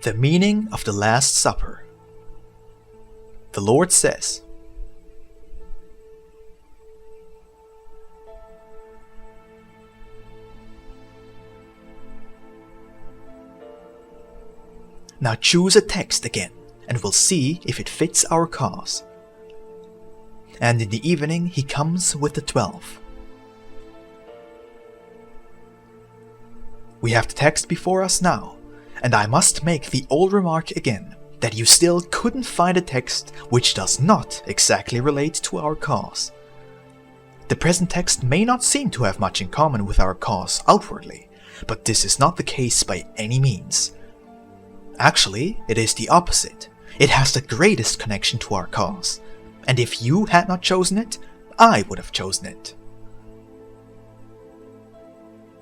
The meaning of the Last Supper. The Lord says, Now choose a text again, and we'll see if it fits our cause. And in the evening he comes with the 12. We have the text before us now, and I must make the old remark again, that you still couldn't find a text which does not exactly relate to our cause. The present text may not seem to have much in common with our cause outwardly, but this is not the case by any means. Actually, it is the opposite. It has the greatest connection to our cause, and if you had not chosen it, I would have chosen it.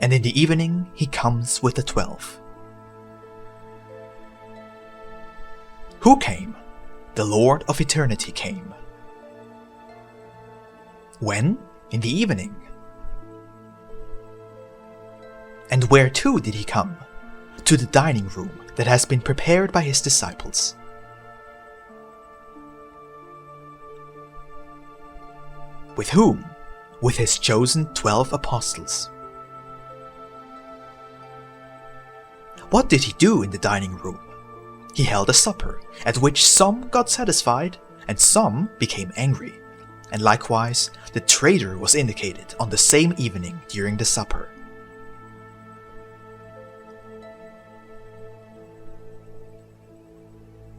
And in the evening he comes with the 12. Who came? The Lord of Eternity came. When? In the evening. And where to did he come? To the dining room that has been prepared by his disciples. With whom? With his chosen 12 apostles. What did he do in the dining room? He held a supper, at which some got satisfied, and some became angry, and likewise the traitor was indicated on the same evening during the supper.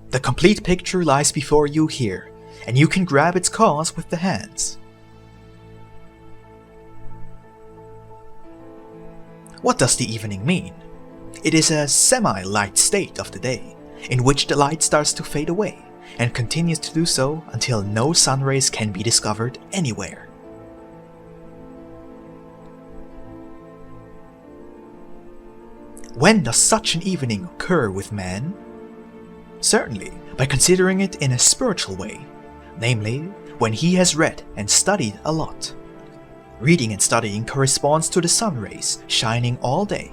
The complete picture lies before you here, and you can grab its cause with the hands. What does the evening mean? It is a semi-light state of the day, in which the light starts to fade away, and continues to do so until no sun rays can be discovered anywhere. When does such an evening occur with man? Certainly, by considering it in a spiritual way, namely, when he has read and studied a lot. Reading and studying corresponds to the sun rays shining all day,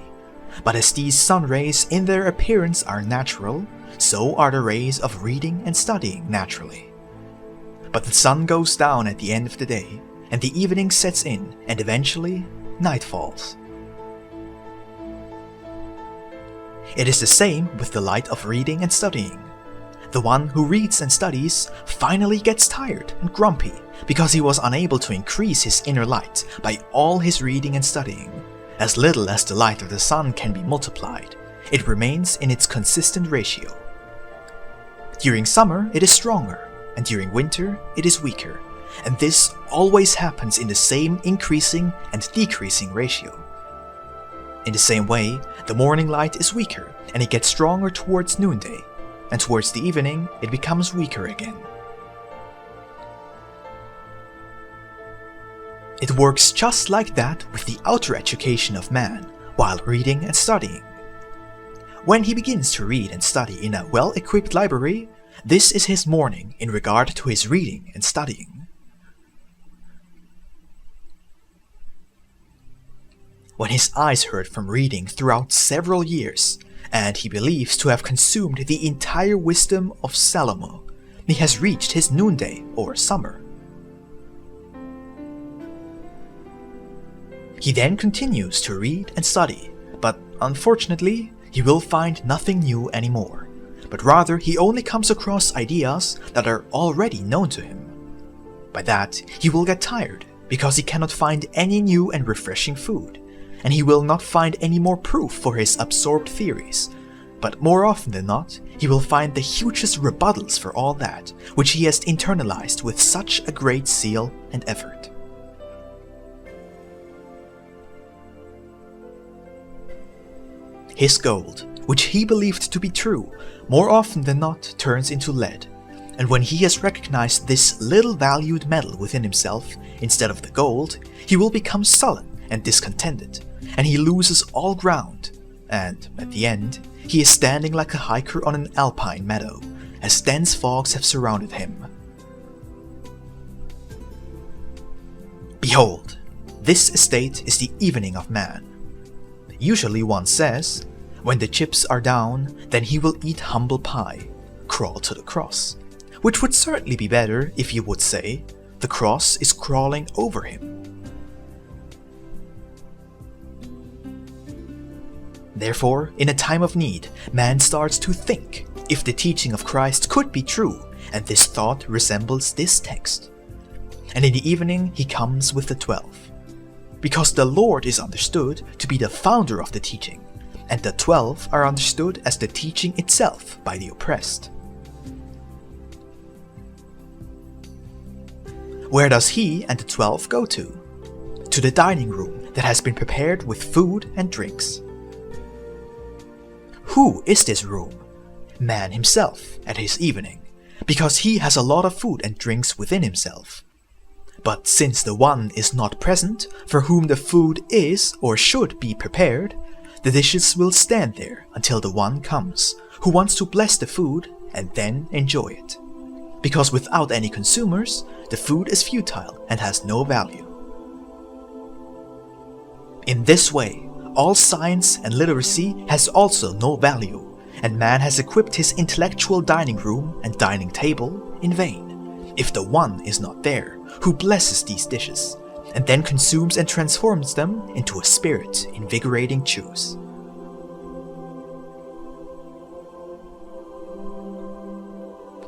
but as these sun rays in their appearance are natural, so are the rays of reading and studying naturally. But the sun goes down at the end of the day, and the evening sets in, and eventually night falls. It is the same with the light of reading and studying. The one who reads and studies finally gets tired and grumpy because he was unable to increase his inner light by all his reading and studying. As little as the light of the sun can be multiplied, it remains in its consistent ratio. During summer it is stronger, and during winter it is weaker, and this always happens in the same increasing and decreasing ratio. In the same way, the morning light is weaker, and it gets stronger towards noonday, and towards the evening it becomes weaker again. It works just like that with the outer education of man while reading and studying. When he begins to read and study in a well-equipped library, this is his morning in regard to his reading and studying. When his eyes hurt from reading throughout several years, and he believes to have consumed the entire wisdom of Solomon, he has reached his noonday or summer. He then continues to read and study, but unfortunately, he will find nothing new anymore, but rather he only comes across ideas that are already known to him. By that, he will get tired, because he cannot find any new and refreshing food, and he will not find any more proof for his absorbed theories, but more often than not, he will find the hugest rebuttals for all that, which he has internalized with such a great zeal and effort. His gold, which he believed to be true, more often than not turns into lead, and when he has recognized this little valued metal within himself instead of the gold, he will become sullen and discontented, and he loses all ground, and, at the end, he is standing like a hiker on an alpine meadow, as dense fogs have surrounded him. Behold, this estate is the evening of man. Usually one says, When the chips are down, then he will eat humble pie, crawl to the cross, which would certainly be better if you would say, the cross is crawling over him. Therefore, in a time of need, man starts to think if the teaching of Christ could be true, and this thought resembles this text. And in the evening he comes with the 12. Because the Lord is understood to be the founder of the teaching, and the 12 are understood as the teaching itself by the oppressed. Where does he and the 12 go to? To the dining room that has been prepared with food and drinks. Who is this room? Man himself at his evening, because he has a lot of food and drinks within himself. But since the one is not present, for whom the food is or should be prepared, the dishes will stand there until the one comes, who wants to bless the food and then enjoy it. Because without any consumers, the food is futile and has no value. In this way, all science and literacy has also no value, and man has equipped his intellectual dining room and dining table in vain, if the one is not there, who blesses these dishes, and then consumes and transforms them into a spirit-invigorating juice.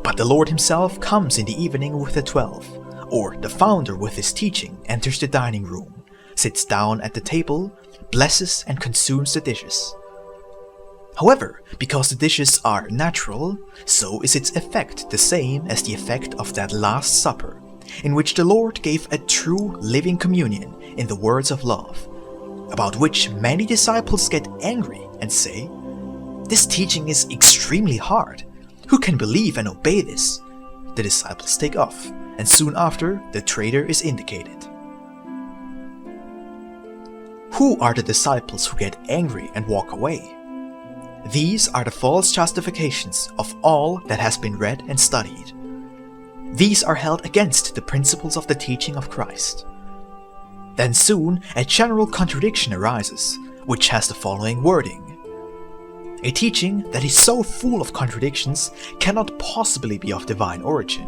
But the Lord himself comes in the evening with the 12, or the founder with his teaching enters the dining room, sits down at the table, blesses and consumes the dishes. However, because the dishes are natural, so is its effect the same as the effect of that Last Supper, in which the Lord gave a true living communion in the words of love, about which many disciples get angry and say, "This teaching is extremely hard. Who can believe and obey this?" The disciples take off, and soon after the traitor is indicated. Who are the disciples who get angry and walk away? These are the false justifications of all that has been read and studied. These are held against the principles of the teaching of Christ. Then soon a general contradiction arises, which has the following wording: a teaching that is so full of contradictions cannot possibly be of divine origin.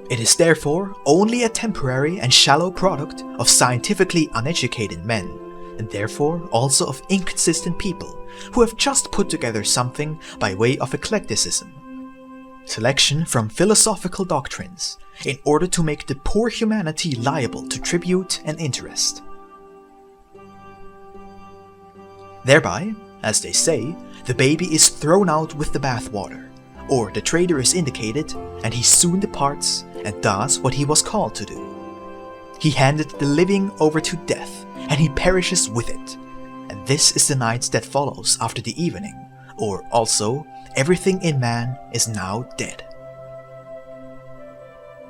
It is therefore only a temporary and shallow product of scientifically uneducated men, and therefore also of inconsistent people who have just put together something by way of eclecticism, selection from philosophical doctrines, in order to make the poor humanity liable to tribute and interest. Thereby, as they say, the baby is thrown out with the bathwater, or the traitor is indicated, and he soon departs and does what he was called to do. He handed the living over to death, and he perishes with it. And this is the night that follows after the evening, or also, everything in man is now dead.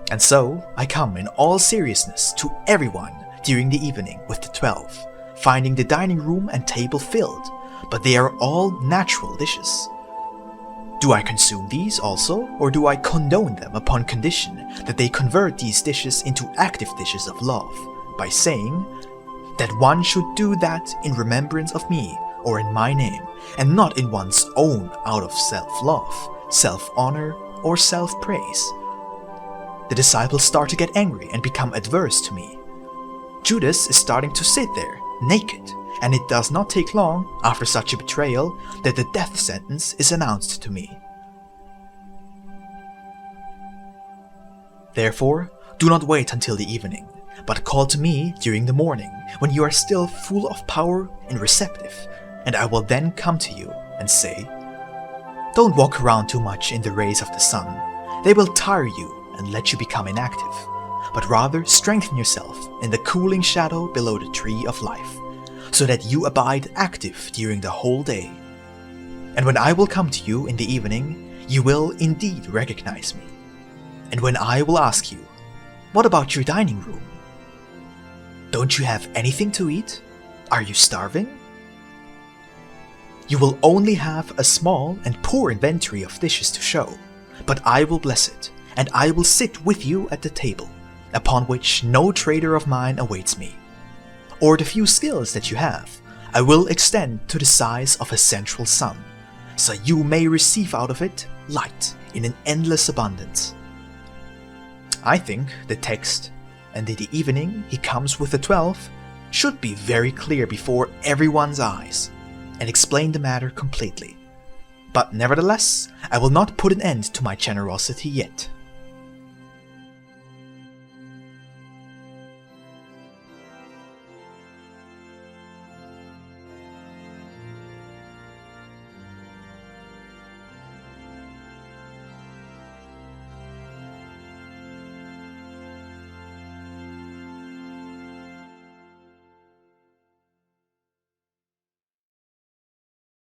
And so, I come in all seriousness to everyone during the evening with the 12, finding the dining room and table filled, but they are all natural dishes. Do I consume these also, or do I condone them upon condition that they convert these dishes into active dishes of love, by saying that one should do that in remembrance of me, or in my name, and not in one's own out of self-love, self-honor, or self-praise? The disciples start to get angry and become adverse to me. Judas is starting to sit there, naked, and it does not take long after such a betrayal that the death sentence is announced to me. Therefore, do not wait until the evening, but call to me during the morning, when you are still full of power and receptive, and I will then come to you and say, don't walk around too much in the rays of the sun. They will tire you and let you become inactive, but rather strengthen yourself in the cooling shadow below the tree of life, so that you abide active during the whole day. And when I will come to you in the evening, you will indeed recognize me. And when I will ask you, what about your dining room? Don't you have anything to eat? Are you starving? You will only have a small and poor inventory of dishes to show, but I will bless it, and I will sit with you at the table, upon which no traitor of mine awaits me. Or the few skills that you have, I will extend to the size of a central sun, so you may receive out of it light in an endless abundance. I think the text, and in the evening he comes with the 12, should be very clear before everyone's eyes, and explain the matter completely. But nevertheless, I will not put an end to my generosity yet.